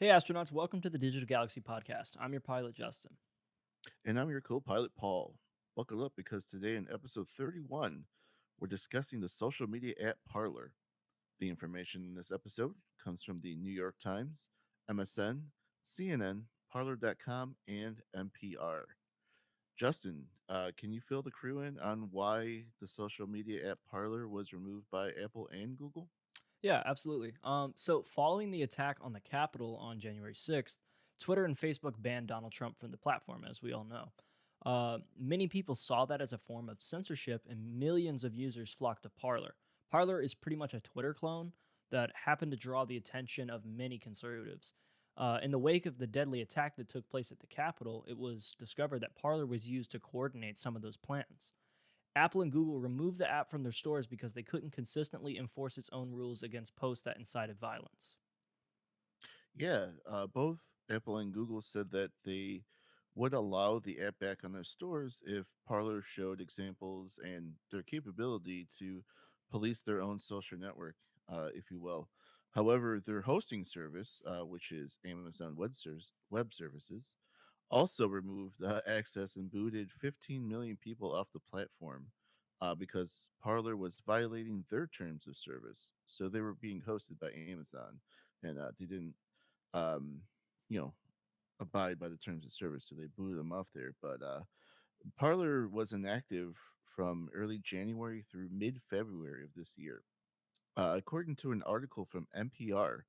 Hey, astronauts, welcome to the Digital Galaxy Podcast. I'm your pilot, Justin. And I'm your co pilot, Paul. Buckle up because today in episode 31, we're discussing the social media app Parler. The information in this episode comes from the New York Times, MSN, CNN, Parler.com, and NPR. Justin, can you fill the crew in on why the social media app Parler was removed by Apple and Google? Yeah, absolutely. So, following the attack on the Capitol on January 6th, Twitter and Facebook banned Donald Trump from the platform, as we all know. Many people saw that as a form of censorship, and millions of users flocked to Parler. Parler is pretty much a Twitter clone that happened to draw the attention of many conservatives. In the wake of the deadly attack that took place at the Capitol, it was discovered that Parler was used to coordinate some of those plans. Apple and Google removed the app from their stores because they couldn't consistently enforce its own rules against posts that incited violence. Yeah, both Apple and Google said that they would allow the app back on their stores if Parler showed examples and their capability to police their own social network, if you will. However, their hosting service, which is Amazon Web Services, also removed access and booted 15 million people off the platform because Parler was violating their terms of service. So they were being hosted by Amazon, and they didn't um, you know, abide by the terms of service, so they booted them off there. But Parler was inactive from early January through mid February of this year. According to an article from NPR,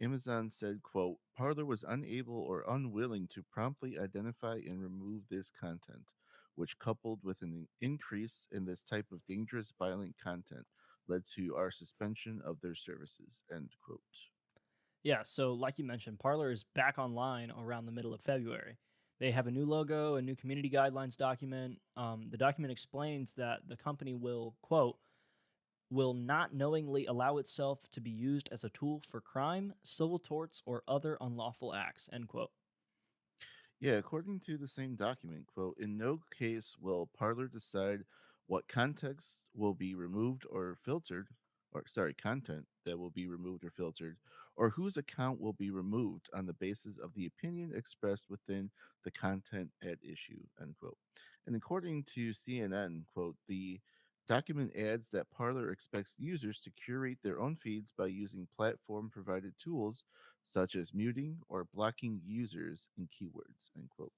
Amazon said, quote, Parler was unable or unwilling to promptly identify and remove this content, which coupled with an increase in this type of dangerous, violent content led to our suspension of their services, end quote. Yeah, so like you mentioned, Parler is back online around the middle of February. They have a new logo, a new community guidelines document. The document explains that the company will, quote, will not knowingly allow itself to be used as a tool for crime, civil torts, or other unlawful acts, end quote. Yeah, according to the same document, quote, in no case will Parler decide what context will be removed or filtered, or sorry, content that will be removed or filtered, or whose account will be removed on the basis of the opinion expressed within the content at issue, end quote. And according to CNN, quote, the document adds that Parler expects users to curate their own feeds by using platform provided tools such as muting or blocking users and keywords, end quote.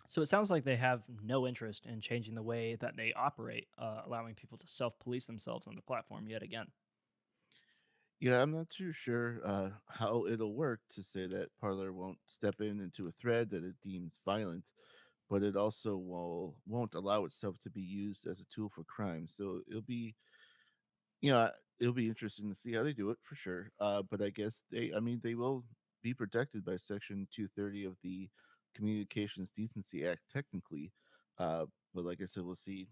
So it sounds like they have no interest in changing the way that they operate, allowing people to self police themselves on the platform yet again. Yeah, I'm not too sure how it'll work to say that Parler won't step in into a thread that it deems violent, but it also won't allow itself to be used as a tool for crime. So you know, it'll be interesting to see how they do it for sure. But I guess I mean, they will be protected by Section 230 of the Communications Decency Act, technically. Uh, but like I said, we'll see,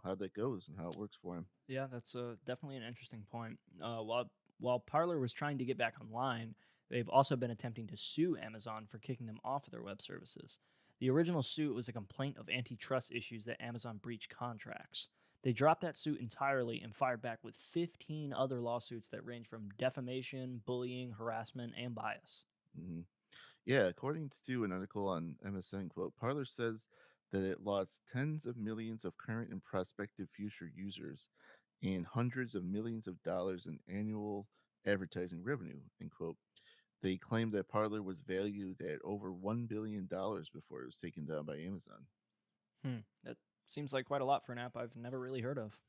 how that goes and how it works for him. Yeah, that's definitely an interesting point. While Parler was trying to get back online, they've also been attempting to sue Amazon for kicking them off of their web services. The original suit was a complaint of antitrust issues that Amazon breached contracts. They dropped that suit entirely and fired back with 15 other lawsuits that range from defamation, bullying, harassment, and bias. Mhm. Yeah, according to an article on MSN, quote, Parler says that it lost tens of millions of current and prospective future users and hundreds of millions of dollars in annual advertising revenue, end quote. They claimed that Parler was valued at over $1 billion before it was taken down by Amazon. That seems like quite a lot for an app I've never really heard of.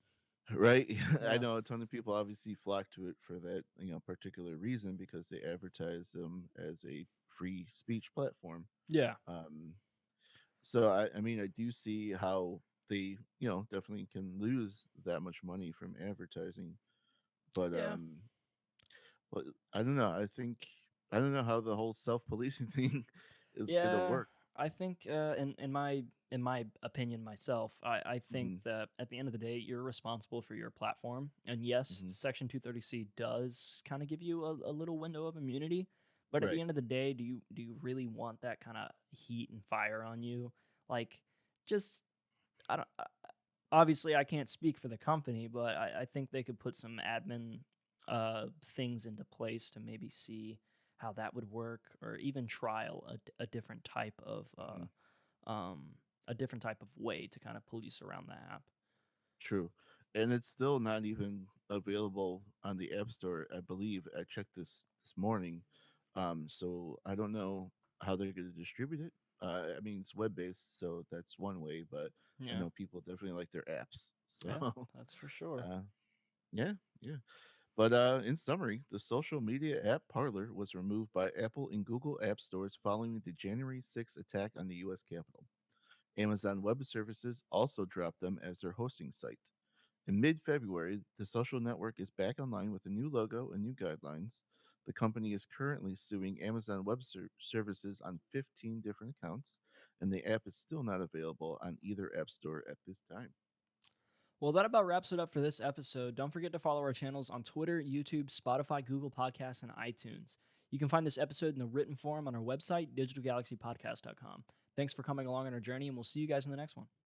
Right? I Yeah. know a ton of people obviously flock to it for that, particular reason because they advertise them as a free speech platform. Yeah. Um, So I mean, I do see how they, definitely can lose that much money from advertising, but Yeah. but I don't know. I don't know how the whole self-policing thing is gonna Yeah, work. I think in my opinion myself, I think Hmm. that at the end of the day, you're responsible for your platform. And yes, Hmm. Section 230C does kind of give you a little window of immunity. But at the Right. end of the day, do you really want that kind of heat and fire on you? Like, just I don't. Obviously, I can't speak for the company, but I think they could put some admin things into place to maybe see how that would work, or even trial a different type of Mhm. a different type of way to kind of police around the app. True. And it's still not even available on the App Store, I believe. I checked this morning. So I don't know how they're going to distribute it. I mean, it's web based, so that's one way, but I Yeah, know people definitely like their apps. So, yeah, that's for sure. uh, yeah, yeah. But in summary, the social media app Parler was removed by Apple and Google app stores following the January 6th attack on the U.S. Capitol. Amazon Web Services also dropped them as their hosting site. In mid February, the social network is back online with a new logo and new guidelines. The company is currently suing Amazon Web Services on 15 different accounts, and the app is still not available on either app store at this time. Well, that about wraps it up for this episode. Don't forget to follow our channels on Twitter, YouTube, Spotify, Google Podcasts, and iTunes. You can find this episode in the written form on our website, digitalgalaxypodcast.com. Thanks for coming along on our journey, and we'll see you guys in the next one.